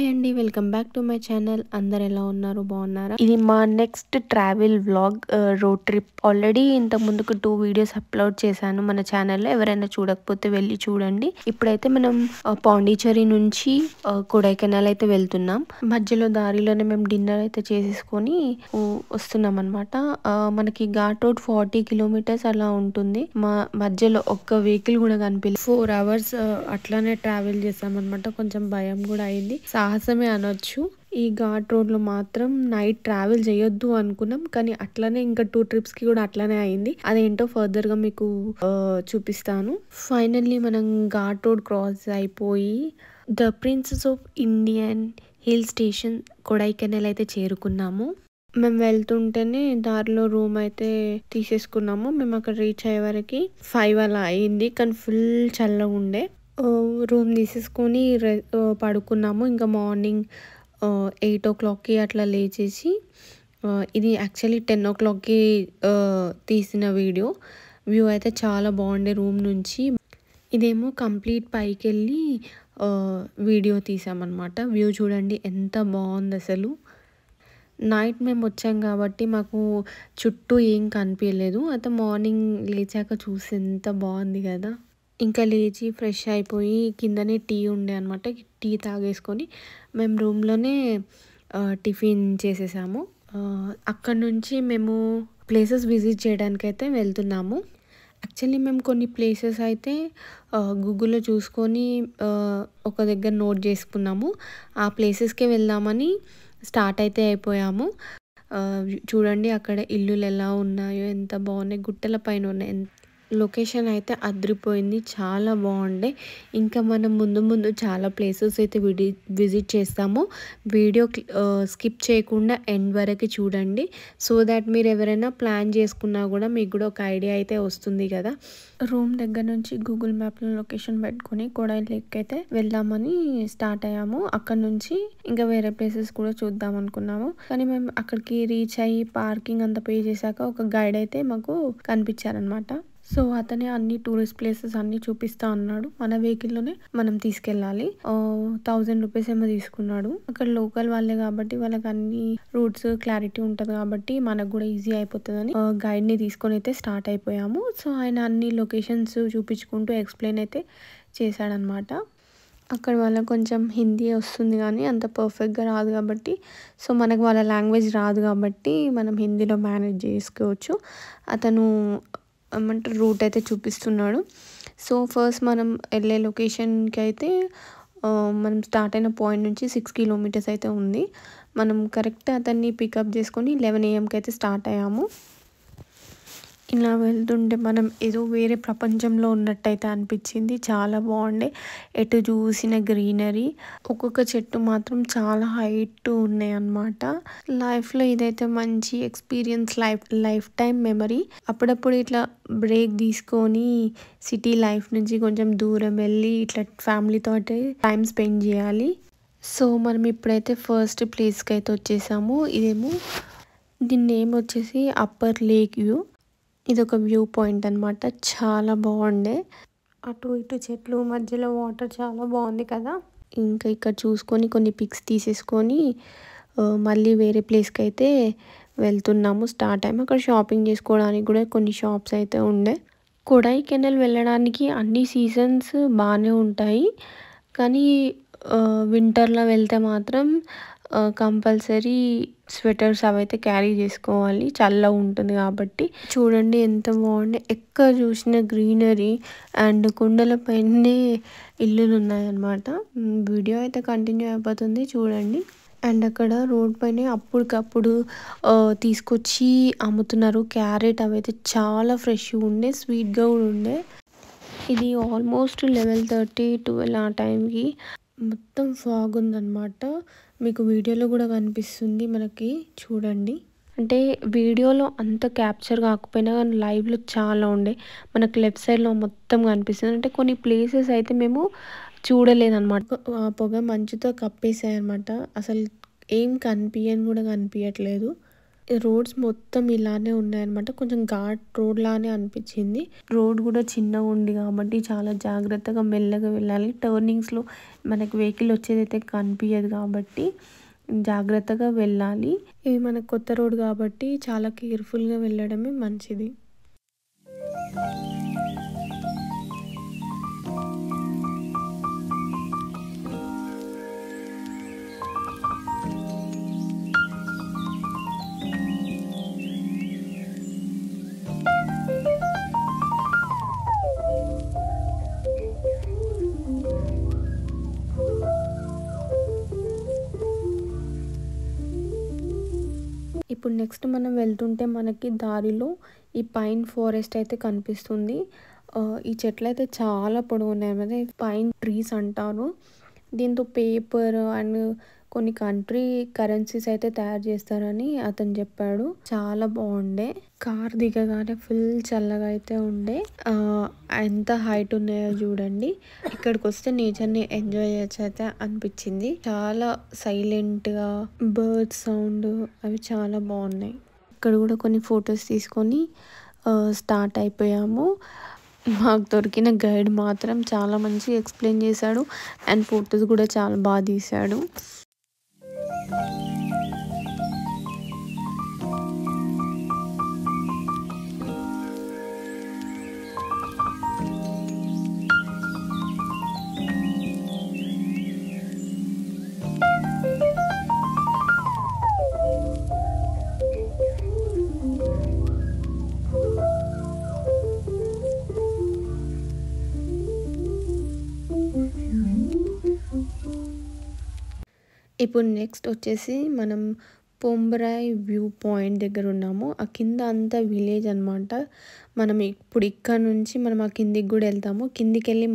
Hi అండి, welcome back to my channel. అందరు ఎలా ఉన్నారు, బాగున్నారా? ఇది మా next travel vlog, road trip. Already ఇంత ముందుకు 2 వీడియోస్ అప్లోడ్ చేశాను మన ఛానల్లో. ఎవరైనా చూడకపోతే వెళ్ళి చూడండి. ఇప్పుడైతే మనం పాండిచేరి నుంచి కొడైకెనాల్ అయితే వెళ్తున్నాం. మధ్యలో దారిలోనే మేము డిన్నర్ అయితే చేసేసుకొని వస్తున్నాం అనమాట. మనకి ఘాట్ రోడ్ 40 కిలోమీటర్స్ అలా ఉంటుంది. మా మధ్యలో ఒక్క వెహికల్ కూడా కనిపించలేదు. 4 hours అట్లానే ట్రావెల్ చేసాం అనమాట. కొంచెం భయం కూడా అయింది, సాహసమే అనొచ్చు. ఈ ఘాట్ రోడ్ లో మాత్రం నైట్ ట్రావెల్ చేయొద్దు అనుకున్నాం, కానీ అట్లానే ఇంకా 2 trips కి కూడా అట్లానే అయింది. అదేంటో ఫర్దర్ గా మీకు చూపిస్తాను. ఫైనల్లీ మనం ఘాట్ రోడ్ క్రాస్ అయిపోయి the princess of Indian hill station Kodaikanal అయితే చేరుకున్నాము. మేము వెళ్తుంటేనే దారిలో రూమ్ అయితే తీసేసుకున్నాము. మేము అక్కడ రీచ్ అయ్యే వరకు 5 అలా అయింది, కానీ ఫుల్ చల్లగా ఉండే. రూమ్ తీసేసుకొని పడుకున్నాము. ఇంకా మార్నింగ్ 8 o'clockకి అట్లా లేచేసి, ఇది యాక్చువల్లీ 10 o'clockకి తీసిన వ్యూ అయితే చాలా బాగుండే రూమ్ నుంచి. ఇదేమో కంప్లీట్ పైకి వెళ్ళి వీడియో తీసామన్నమాట. వ్యూ చూడండి ఎంత బాగుంది అసలు. నైట్ మేము వచ్చాం కాబట్టి మాకు చుట్టూ ఏం కనిపించలేదు. అయితే మార్నింగ్ లేచాక చూసి ఎంత బాగుంది కదా. ఇంకా లేచి ఫ్రెష్ అయిపోయి కిందనే టీ ఉండే అనమాట. టీ తాగేసుకొని మేము రూమ్లోనే టిఫిన్ చేసేసాము. అక్కడ నుంచి మేము ప్లేసెస్ విజిట్ చేయడానికి అయితే వెళ్తున్నాము. యాక్చువల్లీ మేము కొన్ని ప్లేసెస్ అయితే గూగుల్లో చూసుకొని ఒక దగ్గర నోట్ చేసుకున్నాము. ఆ ప్లేసెస్కే వెళ్దామని స్టార్ట్ అయితే అయిపోయాము. చూడండి అక్కడ ఇల్లులు ఎలా ఉన్నాయో, ఎంత బాగున్నాయి, గుట్టల పైన ఉన్నాయి. లొకేషన్ అయితే అదిరిపోయింది, చాలా బాగుండే. ఇంకా మనం ముందు చాలా ప్లేసెస్ అయితే విజిట్ చేస్తాము. వీడియో స్కిప్ చేయకుండా ఎండ్ వరకు చూడండి, సో దాట్ మీరు ఎవరైనా ప్లాన్ చేసుకున్నా కూడా మీకు కూడా ఒక ఐడియా అయితే వస్తుంది కదా. రూమ్ దగ్గర నుంచి గూగుల్ మ్యాప్లో లొకేషన్ పెట్టుకొని కొడై లేక్ అయితే వెళ్దామని స్టార్ట్ అయ్యాము. అక్కడ నుంచి ఇంకా వేరే ప్లేసెస్ కూడా చూద్దాం అనుకున్నాము, కానీ మేము అక్కడికి రీచ్ అయ్యి పార్కింగ్ అంతా పే చేశాక ఒక గైడ్ అయితే మాకు కనిపించారనమాట. సో అతనే అన్ని టూరిస్ట్ ప్లేసెస్ అన్ని చూపిస్తా అన్నాడు. మన వెహికల్లోనే మనం తీసుకెళ్ళాలి. 1000 రూపీస్ ఏమో తీసుకున్నాడు. అక్కడ లోకల్ వాళ్ళే కాబట్టి వాళ్ళకి అన్ని రూట్స్ క్లారిటీ ఉంటుంది కాబట్టి మనకు కూడా ఈజీ అయిపోతుందని గైడ్ ని తీసుకొని అయితే స్టార్ట్ అయిపోయాము. సో ఆయన అన్ని లొకేషన్స్ చూపించుకుంటూ ఎక్స్ప్లెయిన్ అయితే చేశాడనమాట. అక్కడ వాళ్ళకి కొంచెం హిందీ వస్తుంది కానీ అంత పర్ఫెక్ట్గా రాదు కాబట్టి, సో మనకు వాళ్ళ లాంగ్వేజ్ రాదు కాబట్టి మనం హిందీలో మేనేజ్ చేసుకోవచ్చు. అతను ఏమంటారు రూట్ అయితే చూపిస్తున్నాడు. సో ఫస్ట్ మనం వెళ్ళే లొకేషన్కి అయితే మనం స్టార్ట్ అయిన పాయింట్ నుంచి 6 kilometers అయితే ఉంది. మనం కరెక్ట్ అతన్ని పికప్ చేసుకొని 11 AM అయితే స్టార్ట్ అయ్యాము. ఇలా వెళ్తుంటే మనం ఏదో వేరే ప్రపంచంలో ఉన్నట్టయితే అనిపించింది. చాలా బాగుండే, ఎటు చూసిన గ్రీనరీ. ఒక్కొక్క చెట్టు మాత్రం చాలా హైట్ ఉన్నాయి అన్నమాట. లైఫ్లో ఇదైతే మంచి ఎక్స్పీరియన్స్, లైఫ్ టైం మెమరీ. అప్పుడప్పుడు ఇట్లా బ్రేక్ తీసుకొని సిటీ లైఫ్ నుంచి కొంచెం దూరం వెళ్ళి ఇట్లా ఫ్యామిలీతో టైం స్పెండ్ చేయాలి. సో మనం ఇప్పుడైతే ఫస్ట్ ప్లేస్కి అయితే వచ్చేసాము. ఇదేమో దీని నేమ్ వచ్చేసి అప్పర్ లేక్ వ్యూ. ఇది ఒక వ్యూ పాయింట్ అనమాట. చాలా బాగుండే, అటు ఇటు చెట్లు, మధ్యలో వాటర్, చాలా బాగుంది కదా. ఇంకా ఇక్కడ చూసుకొని కొన్ని పిక్స్ తీసేసుకొని మళ్ళీ వేరే ప్లేస్కి అయితే వెళ్తున్నాము. స్టార్ట్ అయ్యాము. అక్కడ షాపింగ్ చేసుకోవడానికి కూడా కొన్ని షాప్స్ అయితే ఉండే. కొడైకెనాల్ వెళ్ళడానికి అన్ని సీజన్స్ బాగానే ఉంటాయి, కానీ వింటర్లో వెళ్తే మాత్రం కంపల్సరీ స్వెటర్స్ అవైతే క్యారీ చేసుకోవాలి, చల్లగా ఉంటుంది కాబట్టి. చూడండి ఎంత బాగుంది, ఎక్కడ చూసిన గ్రీనరీ అండ్ కొండల పైనే ఇల్లులు ఉన్నాయన్నమాట. వీడియో అయితే కంటిన్యూ అయిపోతుంది చూడండి. అండ్ అక్కడ రోడ్ పైన అప్పటికప్పుడు తీసుకొచ్చి అమ్ముతున్నారు క్యారెట్. అవైతే చాలా ఫ్రెష్గా ఉండే, స్వీట్గా కూడా ఉండే. ఇది ఆల్మోస్ట్ 11:30, 12 ఆ టైంకి. మొత్తం ఫాగ్ ఉందన్నమాట. మీకు వీడియోలో కూడా కనిపిస్తుంది మనకి, చూడండి. అంటే వీడియోలో అంత క్యాప్చర్ కాకపోయినా కానీ లైవ్లో చాలా ఉండే. మనకు లెఫ్ట్ సైడ్లో మొత్తం కనిపిస్తుంది. అంటే కొన్ని ప్లేసెస్ అయితే మేము చూడలేదన్నమాట. పొగ మంచుతో కప్పేసాయి అనమాట. అసలు ఏం కనిపించని కూడా కనిపించట్లేదు. రోడ్స్ మొత్తం ఇలానే ఉన్నాయన్నమాట. కొంచెం ఘాట్ రోడ్ లానే అనిపించింది. రోడ్ కూడా చిన్నగా ఉంది కాబట్టి చాలా జాగ్రత్తగా మెల్లగా వెళ్ళాలి. టర్నింగ్స్లో మనకి వెహికల్ వచ్చేదైతే కనిపించదు కాబట్టి జాగ్రత్తగా వెళ్ళాలి. ఇది మనకు కొత్త రోడ్ కాబట్టి చాలా కేర్ఫుల్గా వెళ్ళడమే మంచిది. ఇప్పుడు నెక్స్ట్ మనం వెళ్తుంటే మనకి దారిలో ఈ పైన్ ఫారెస్ట్ అయితే కనిపిస్తుంది. ఈ చెట్లు అయితే చాలా పొడవున్నాయి అన్నమాట. పైన్ ట్రీస్ అంటారు. దీంతో పేపర్ అండ్ కొన్ని కంట్రీ కరెన్సీస్ అయితే తయారు చేస్తారని అతను చెప్పాడు. చాలా బాగుండే. కార్ దిగగానే ఫుల్ చల్లగా అయితే ఉండే. ఎంత హైట్ ఉన్నాయో చూడండి. ఇక్కడికి వస్తే నేచర్ని ఎంజాయ్ చేయొచ్చు అయితే అనిపించింది. చాలా సైలెంట్గా బర్డ్ సౌండ్ అవి చాలా బాగున్నాయి. ఇక్కడ కూడా కొన్ని ఫొటోస్ తీసుకొని స్టార్ట్ అయిపోయాము. మాకు దొరికిన గైడ్ మాత్రం చాలా మంచిగా ఎక్స్ప్లెయిన్ చేశాడు అండ్ ఫొటోస్ కూడా చాలా బాగా తీశాడు. ఇప్పుడు నెక్స్ట్ వచ్చేసి మనం పొంబరాయ్ వ్యూ పాయింట్ దగ్గర ఉన్నాము. ఆ కింద అంతా విలేజ్ అనమాట. మనం ఇప్పుడు ఇక్కడ నుంచి మనం ఆ కిందికి కూడా వెళ్తాము. కిందికి వెళ్ళి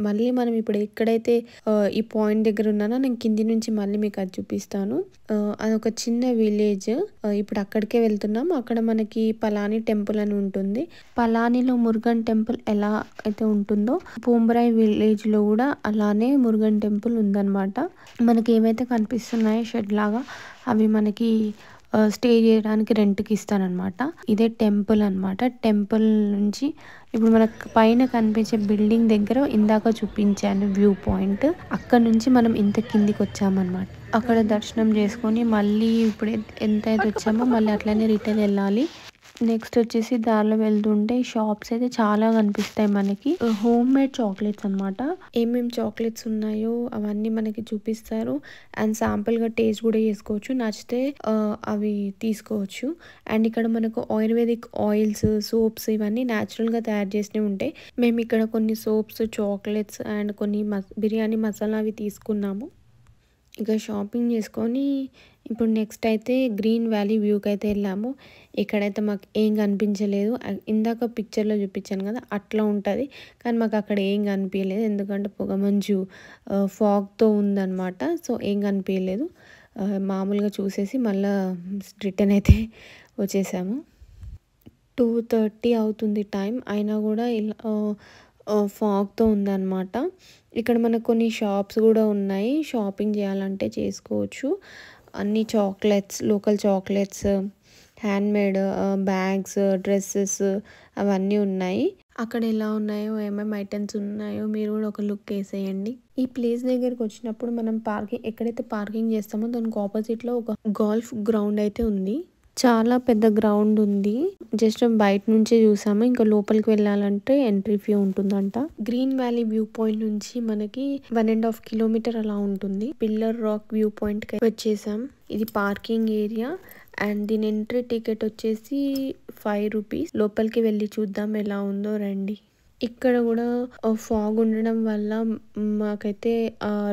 మళ్ళీ మనం ఇప్పుడు ఎక్కడైతే ఈ పాయింట్ దగ్గర ఉన్నానో నేను కింది నుంచి మళ్ళీ మీకు అది చూపిస్తాను. అదొక చిన్న విలేజ్. ఇప్పుడు అక్కడికే వెళ్తున్నాం. అక్కడ మనకి పలాని టెంపుల్ అని ఉంటుంది. పలానిలో మురుగన్ టెంపుల్ ఎలా అయితే ఉంటుందో పొంబరాయ్ విలేజ్ లో కూడా అలానే మురుగన్ టెంపుల్ ఉందన్నమాట. మనకి ఏమైతే కనిపిస్తున్నాయో షెడ్ లాగా అవి మనకి స్టే చేయడానికి రెంట్కి ఇస్తారనమాట. ఇదే టెంపుల్ అనమాట. టెంపుల్ నుంచి ఇప్పుడు మనకు పైన కనిపించే బిల్డింగ్ దగ్గర ఇందాక చూపించాను వ్యూ పాయింట్. అక్కడ నుంచి మనం ఇంత కిందికి వచ్చామన్నమాట. అక్కడ దర్శనం చేసుకొని మళ్ళీ ఇప్పుడు ఎంతైతే వచ్చామో మళ్ళీ అట్లనే రిటర్న్ వెళ్ళాలి. నెక్స్ట్ వచ్చేసి దారిలో వెళ్తుంటే షాప్స్ అయితే చాలా కనిపిస్తాయి మనకి. హోమ్ మేడ్ చాక్లెట్స్ అనమాట. ఏమేమి చాక్లెట్స్ ఉన్నాయో అవన్నీ మనకి చూపిస్తారు అండ్ శాంపుల్గా టేస్ట్ కూడా చేసుకోవచ్చు. నచ్చితే అవి తీసుకోవచ్చు. అండ్ ఇక్కడ మనకు ఆయుర్వేదిక్ ఆయిల్స్, సోప్స్ ఇవన్నీ న్యాచురల్గా తయారు చేసినవి ఉంటాయి. మేము ఇక్కడ కొన్ని సోప్స్, చాక్లెట్స్ అండ్ కొన్ని బిర్యానీ మసాలా అవి తీసుకున్నాము. ఇక షాపింగ్ చేసుకొని ఇప్పుడు నెక్స్ట్ అయితే గ్రీన్ వ్యాలీ వ్యూకి అయితే వెళ్ళాము. ఇక్కడైతే మాకు ఏం కనిపించలేదు. ఇందాక పిక్చర్లో చూపించాను కదా అట్లా ఉంటుంది, కానీ మాకు అక్కడ ఏం కనిపించలేదు. ఎందుకంటే పొగమంచు ఫాగ్తో ఉందన్నమాట. సో ఏం కనిపించలేదు. మామూలుగా చూసేసి మళ్ళీ రిటర్న్ అయితే వచ్చేసాము. 2:30 అవుతుంది టైం. అయినా కూడా ఇలా ఫాగ్తో ఉందన్నమాట. ఇక్కడ మనకు కొన్ని షాప్స్ కూడా ఉన్నాయి. షాపింగ్ చేయాలంటే చేసుకోవచ్చు. అన్ని chocolates, local chocolates, handmade bags, dresses అవన్నీ ఉన్నాయి. అక్కడ ఎలా ఉన్నాయో ఏమేమి ఐటమ్స్ ఉన్నాయో మీరు కూడా ఒక లుక్ వేసేయండి. ఈ ప్లేస్ దగ్గరికి వచ్చినప్పుడు మనం ఎక్కడైతే పార్కింగ్ చేస్తామో దానికి ఆపోజిట్లో ఒక గోల్ఫ్ గ్రౌండ్ అయితే ఉంది. చాలా పెద్ద గ్రౌండ్ ఉంది. జస్ట్ బయట నుంచే చూసాము. ఇంకా లోపలికి వెళ్ళాలంటే ఎంట్రీ ఫీ ఉంటుందంట. గ్రీన్ వ్యాలీ వ్యూ పాయింట్ నుంచి మనకి 1.5 కిలోమీటర్ అలా ఉంటుంది. పిల్లర్ రాక్ వ్యూ పాయింట్ కి వచ్చేసాం. ఇది పార్కింగ్ ఏరియా అండ్ దీని ఎంట్రీ టికెట్ వచ్చేసి 5 రూపీస్. లోపలికి వెళ్ళి చూద్దాం ఎలా ఉందో రండి. ఇక్కడ కూడా ఫాగ్ ఉండడం వల్ల మాకైతే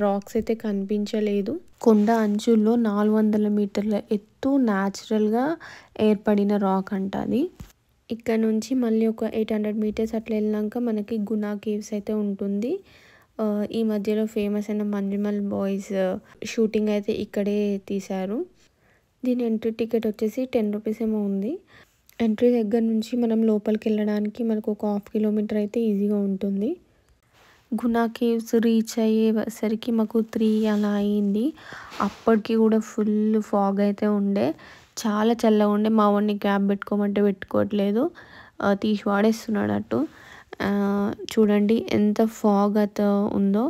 రాక్స్ అయితే కనిపించలేదు. కొండ అంచుల్లో 400 మీటర్ల ఎత్తు న్యాచురల్గా ఏర్పడిన రాక్ అంట అది. ఇక్కడ నుంచి మళ్ళీ ఒక 800 మీటర్స్ అట్లా వెళ్ళినాక మనకి గునా కేవ్స్ అయితే ఉంటుంది. ఈ మధ్యలో ఫేమస్ అయిన మంజుమల్ బాయ్స్ షూటింగ్ అయితే ఇక్కడే తీశారు. దీని ఎంట్రీ టికెట్ వచ్చేసి 10 రూపీస్ ఏమో ఉంది. ఎంట్రీ దగ్గర నుంచి మనం లోపలికి వెళ్ళడానికి మనకు ఒక 1/2 కిలోమీటర్ అయితే ఈజీగా ఉంటుంది. గునా కేవ్స్ రీచ్ అయ్యేసరికి మాకు 3 అలా అయింది. అప్పటికి కూడా ఫుల్ ఫాగ్ అయితే ఉండే. చాలా చల్లగా ఉండే. మా వాడిని క్యాప్ పెట్టుకోమంటే పెట్టుకోవట్లేదు, తీసి వాడేస్తున్నాడు అటు. చూడండి ఎంత ఫాగ్ అయితే ఉందో,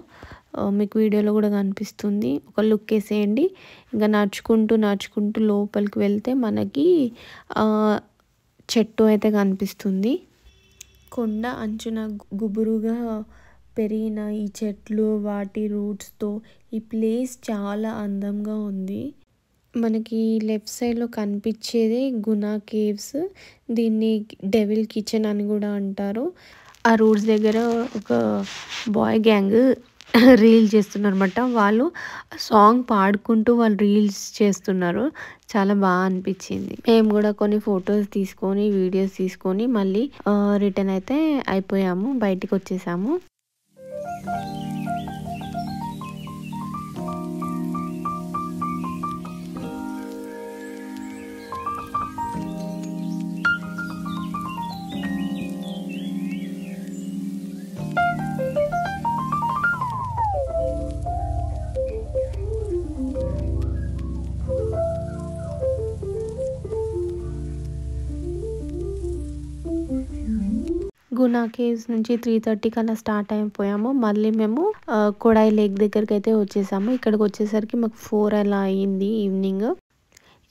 మీకు వీడియోలో కూడా కనిపిస్తుంది. ఒక లుక్ వేసేయండి. ఇంకా నడుచుకుంటూ లోపలికి వెళ్తే మనకి చెట్టు అయితే కనిపిస్తుంది. కొండ అంచున గుబురుగా పెరిగిన ఈ చెట్లు, వాటి రూట్స్తో ఈ ప్లేస్ చాలా అందంగా ఉంది. మనకి లెఫ్ట్ సైడ్లో కనిపించేది గునా కేవ్స్. దీన్ని డెవిల్ కిచెన్ అని కూడా అంటారు. ఆ రూట్స్ దగ్గర ఒక బాయ్ గ్యాంగ్ రీల్ చేస్తున్నారు అనమాట. వాళ్ళు సాంగ్ పాడుకుంటూ వాళ్ళు రీల్స్ చేస్తున్నారు. చాలా బాగా అనిపించింది. మేము కూడా కొన్ని ఫొటోస్ తీసుకొని వీడియోస్ తీసుకొని మళ్ళీ రిటర్న్ అయితే అయిపోయాము, బయటికి వచ్చేసాము. గునా కేవ్స్ నుంచి 3:30 కన్నా స్టార్ట్ అయిపోయాము. మళ్ళీ మేము కొడాయి లేక్ దగ్గరికి అయితే వచ్చేసాము. ఇక్కడికి వచ్చేసరికి మాకు 4 అలా అయింది ఈవినింగ్.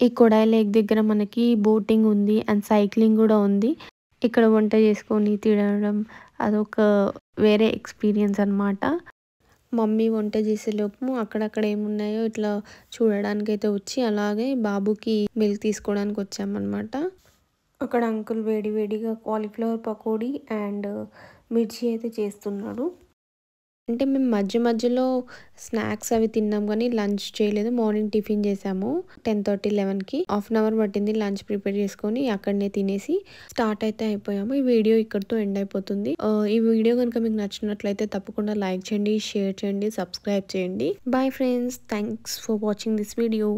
ఈ కొడాయి లేక్ దగ్గర మనకి బోటింగ్ ఉంది అండ్ సైక్లింగ్ కూడా ఉంది. ఇక్కడ వంట చేసుకొని తినడం అదొక వేరే ఎక్స్పీరియన్స్ అనమాట. మమ్మీ వంట చేసేలోపు అక్కడక్కడ ఏమున్నాయో ఇట్లా చూడడానికి అయితే వచ్చి, అలాగే బాబుకి మిల్క్ తీసుకోవడానికి వచ్చామన్నమాట. అక్కడ అంకుల్ వేడివేడిగా కాలీఫ్లవర్ పకోడీ అండ్ మిర్చి అయితే చేస్తున్నాడు. అంటే మేము మధ్యలో స్నాక్స్ అవి తిన్నాం కానీ లంచ్ చేయలేదు. మార్నింగ్ టిఫిన్ చేసాము 10:30, 11కి. హాఫ్ అన్ అవర్ పట్టింది లంచ్ ప్రిపేర్ చేసుకొని అక్కడనే తినేసి స్టార్ట్ అయితే అయిపోయాము. ఈ వీడియో ఇక్కడితో ఎండ్ అయిపోతుంది. ఈ వీడియో కనుక మీకు నచ్చినట్లయితే తప్పకుండా లైక్ చేయండి, షేర్ చేయండి, సబ్స్క్రైబ్ చేయండి. Bye friends, thanks for watching this video.